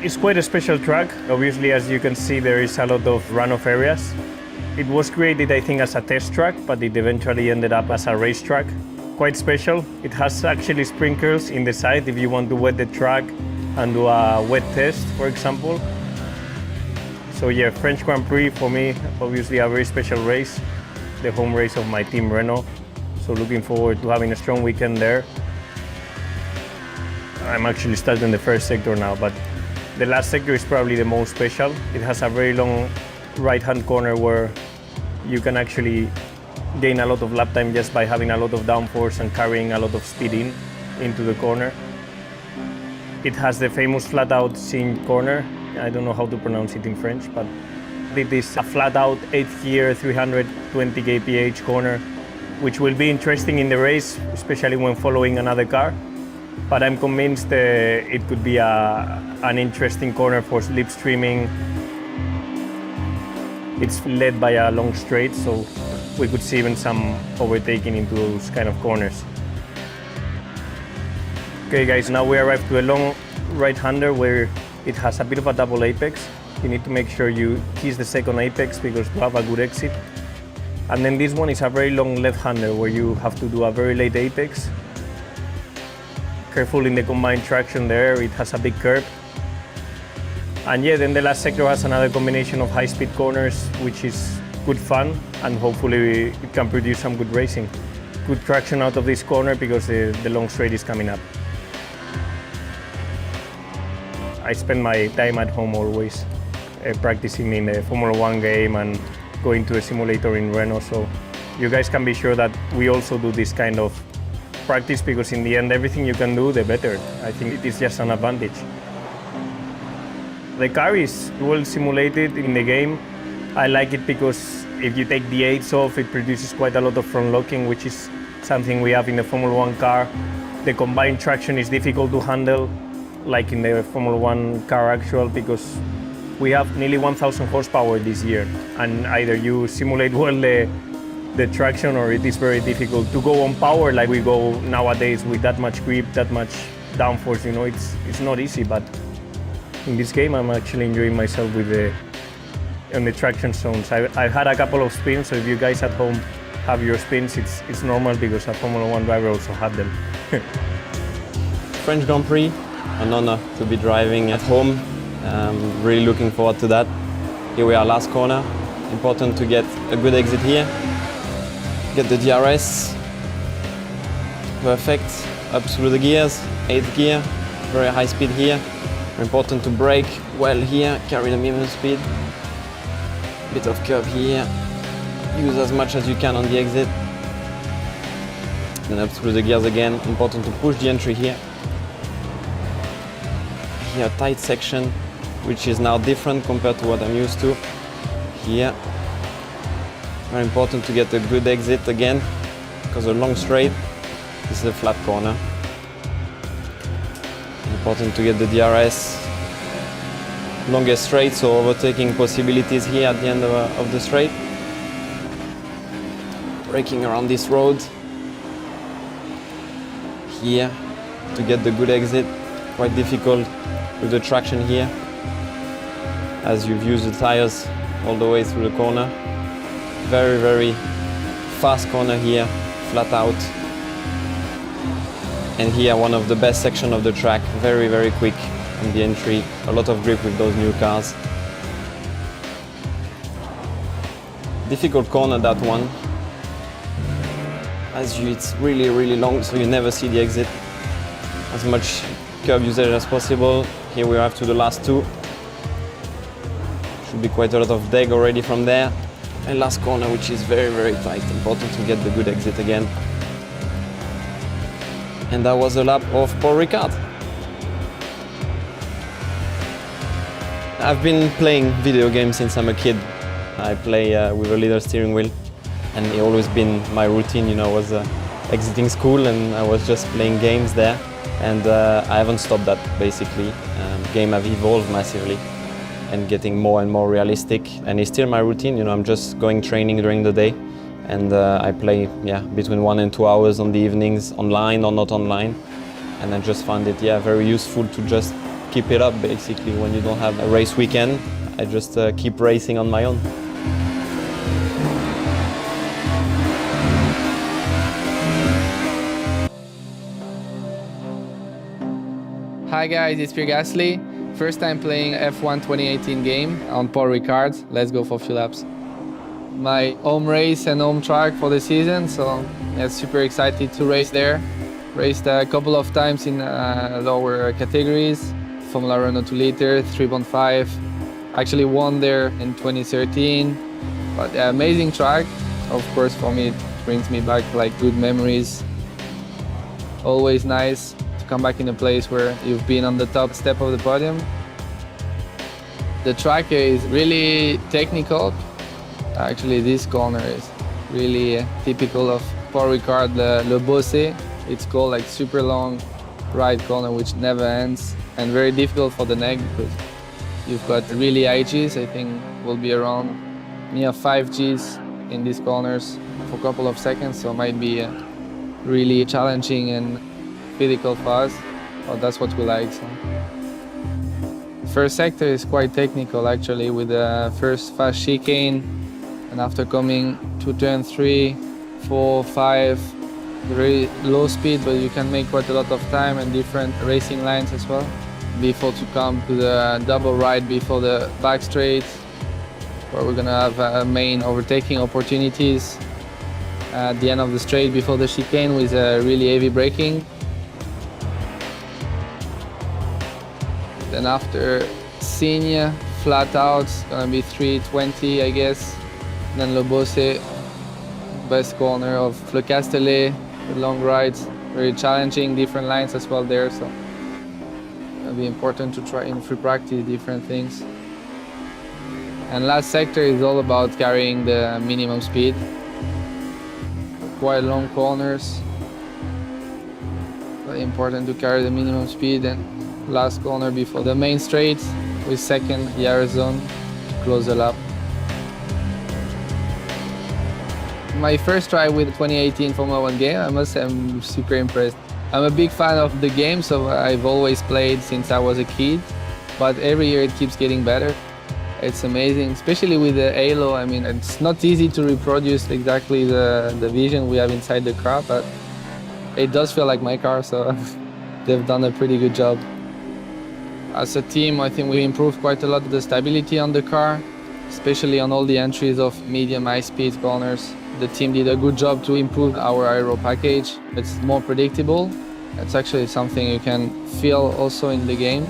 It's quite a special track. Obviously, as you can see, there is a lot of runoff areas. It was created, I think, as a test track, but it eventually ended up as a racetrack. Quite special. It has actually sprinkles in the side if you want to wet the track and do a wet test, for example. So yeah, French Grand Prix for me, obviously a very special race, the home race of my team Renault. So looking forward to having a strong weekend there. I'm actually starting the first sector now, but the last sector is probably the most special. It has a very long right-hand corner where you can actually gain a lot of lap time just by having a lot of downforce and carrying a lot of speed into the corner. It has the famous flat-out cinch corner. I don't know how to pronounce it in French, but it is a flat-out 8th gear, 320 kph corner, which will be interesting in the race, especially when following another car. But I'm convinced it could be an interesting corner for slipstreaming. It's led by a long straight, so we could see even some overtaking into those kind of corners. Okay guys, now we arrived to a long right-hander where it has a bit of a double apex. You need to make sure you kiss the second apex because to have a good exit. And then this one is a very long left-hander where you have to do a very late apex. Careful in the combined traction there, it has a big curve. And yeah, then the last sector has another combination of high-speed corners, which is good fun, and hopefully it can produce some good racing. Good traction out of this corner because the long straight is coming up. I spend my time at home always practicing in the Formula 1 game and going to a simulator in Renault, so you guys can be sure that we also do this kind of practice because in the end everything you can do, the better. I think it is just an advantage. The car is well simulated in the game. I like it because if you take the aids off, it produces quite a lot of front locking, which is something we have in the Formula 1 car. The combined traction is difficult to handle, like in the Formula 1 car actual, because we have nearly 1,000 horsepower this year, and either you simulate well the traction or it is very difficult to go on power like we go nowadays with that much grip, that much downforce. You know, it's not easy, but in this game I'm actually enjoying myself with on the traction zones. I've had a couple of spins, so if you guys at home have your spins, it's normal because a Formula 1 driver also had them. French Grand Prix, an honor to be driving at home. Really looking forward to that. Here we are, last corner. Important to get a good exit here. Get the DRS. Perfect. Up through the gears. 8th gear. Very high speed here. Important to brake well here. Carry the minimum speed. Bit of curve here. Use as much as you can on the exit. Then up through the gears again. Important to push the entry here. Here, tight section, which is now different compared to what I'm used to. Here, very important to get a good exit again, because a long straight, this is a flat corner. Important to get the DRS. Longest straight, so overtaking possibilities here at the end of the straight. Braking around this road. Here, to get the good exit, quite difficult with the traction here, as you've used the tires all the way through the corner. Very, very fast corner here, flat out. And here, one of the best sections of the track, very, very quick on the entry. A lot of grip with those new cars. Difficult corner, that one. It's really, really long, so you never see the exit. As much curb usage as possible. Here we are to the last two. Should be quite a lot of deg already from there. And last corner, which is very, very tight. Important to get the good exit again. And that was a lap of Paul Ricard. I've been playing video games since I'm a kid. I play with a leather steering wheel, and it's always been my routine. You know, I was exiting school and I was just playing games there. And I haven't stopped that, basically. Game have evolved massively and getting more and more realistic. And it's still my routine, you know, I'm just going training during the day. And I play, between 1 and 2 hours on the evenings, online or not online. And I just found it, very useful to just keep it up basically. When you don't have a race weekend, I just keep racing on my own. Hi guys, it's Pierre Gasly. First time playing F1 2018 game on Paul Ricard. Let's go for a few laps. My home race and home track for the season, so yeah, super excited to race there. Raced a couple of times in lower categories, Formula Renault 2 liter, 3.5. Actually won there in 2013, but yeah, amazing track. Of course, for me, it brings me back like good memories. Always nice to come back in a place where you've been on the top step of the podium. The track is really technical. Actually, this corner is really typical of Paul Ricard, Le Bossé. It's called like super long right corner which never ends and very difficult for the neck because you've got really high Gs. I think will be around near 5 Gs in these corners for a couple of seconds, so it might be really challenging and physical for us. Well, that's what we like. So. First sector is quite technical actually, with the first fast chicane, and after coming to turn 3, 4, 5, very low speed, but you can make quite a lot of time and different racing lines as well. Before to come to the double right before the back straight, where we're gonna have main overtaking opportunities. At the end of the straight before the chicane with really heavy braking. Then after Signes, flat out, it's gonna be 320 I guess. Then Le Bossé, best corner of Le Castellet, the long rides, very challenging, different lines as well there, so it'll be important to try in free practice different things. And last sector is all about carrying the minimum speed. Quite long corners, very important to carry the minimum speed, and last corner before the main straight with second the air zone to close the lap. My first try with the 2018 Formula 1 game, I must say I'm super impressed. I'm a big fan of the game, so I've always played since I was a kid, but every year it keeps getting better. It's amazing, especially with the halo. I mean, it's not easy to reproduce exactly the vision we have inside the car, but it does feel like my car, so they've done a pretty good job. As a team, I think we improved quite a lot the stability on the car, especially on all the entries of medium high-speed corners. The team did a good job to improve our aero package. It's more predictable. It's actually something you can feel also in the game.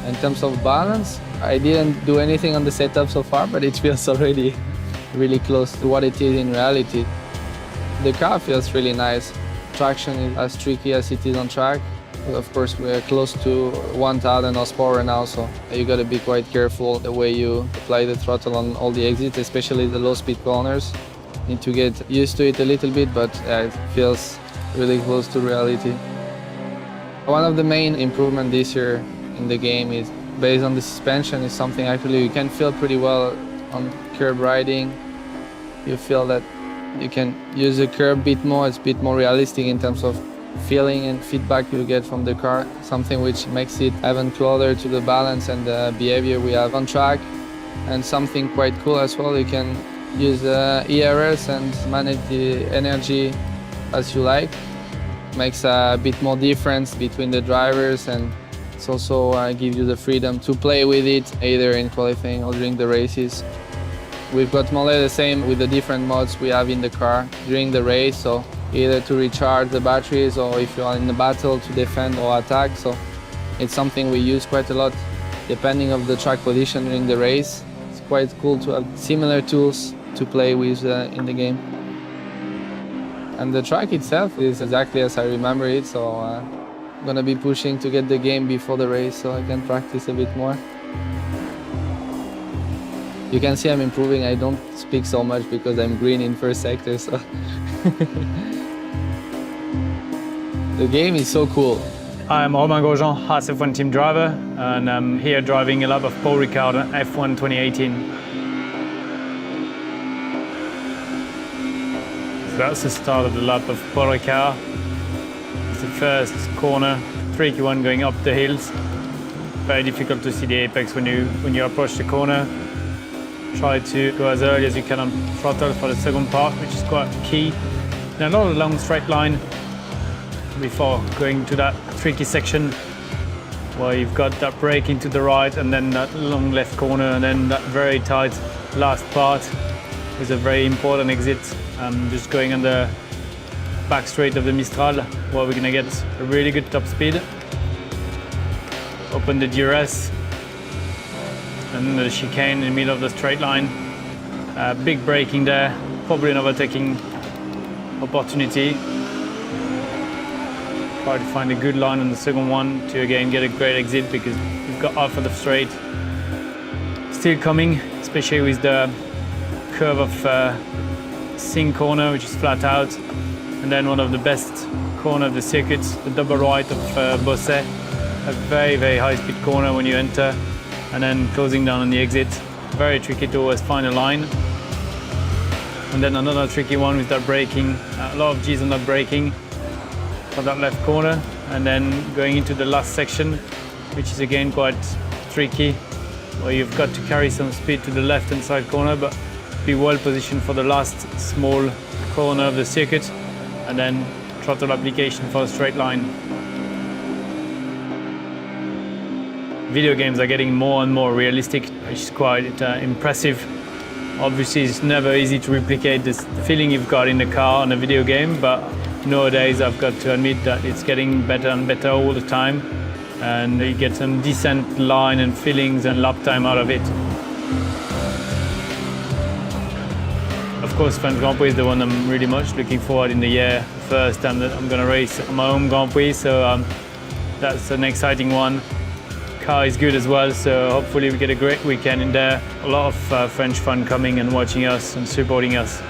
In terms of balance, I didn't do anything on the setup so far, but it feels already really close to what it is in reality. The car feels really nice. Traction is as tricky as it is on track. Of course, we're close to 1000 horsepower now, so you got to be quite careful the way you apply the throttle on all the exits, especially the low-speed corners. Need to get used to it a little bit, but it feels really close to reality. One of the main improvements this year in the game is based on the suspension. Is something actually you can feel pretty well on curb riding. You feel that you can use the curb a bit more. It's a bit more realistic in terms of feeling and feedback you get from the car, something which makes it even closer to the balance and the behavior we have on track. And something quite cool as well, you can use the ERS and manage the energy as you like. Makes a bit more difference between the drivers, and it's also gives you the freedom to play with it either in qualifying or during the races. We've got more or less the same with the different modes we have in the car during the race, so either to recharge the batteries or if you are in the battle to defend or attack. So it's something we use quite a lot depending on the track position during the race. It's quite cool to have similar tools to play with in the game. And the track itself is exactly as I remember it, so I'm gonna be pushing to get the game before the race so I can practice a bit more. You can see I'm improving. I don't speak so much because I'm green in first sector, so the game is so cool. I'm Romain Grosjean, Haas F1 team driver, and I'm here driving a lap of Paul Ricard F1 2018. So that's the start of the lap of Paul Ricard. It's the first corner, tricky one going up the hills. very difficult to see the apex when you approach the corner. Try to go as early as you can on throttle for the second part, which is quite key. And not a long straight line before going to that tricky section where you've got that break into the right and then that long left corner and then that very tight last part is a very important exit. Just going on the back straight of the Mistral where we're gonna get a really good top speed. Open the DRS and the chicane in the middle of the straight line. Big braking there, probably an overtaking opportunity. Try to find a good line on the second one to again get a great exit because you've got half of the straight still coming, especially with the curve of Sing corner, which is flat out, and then one of the best corner of the circuit, the double right of Bosset, a very high speed corner when you enter, and then closing down on the exit. Very tricky to always find a line. And then another tricky one with that braking, a lot of G's on that braking for that left corner, and then going into the last section, which is again quite tricky, where you've got to carry some speed to the left hand side corner, but be well positioned for the last small corner of the circuit, and then throttle application for a straight line. Video games are getting more and more realistic, which is quite impressive. Obviously, it's never easy to replicate this feeling you've got in the car on a video game, but nowadays I've got to admit that it's getting better and better all the time, and you get some decent line and feelings and lap time out of it. Of course, French Grand Prix is the one I'm really much looking forward in the year. First time that I'm going to race on my own Grand Prix, so that's an exciting one. Car is good as well, so hopefully we get a great weekend in there. A lot of French fun coming and watching us and supporting us.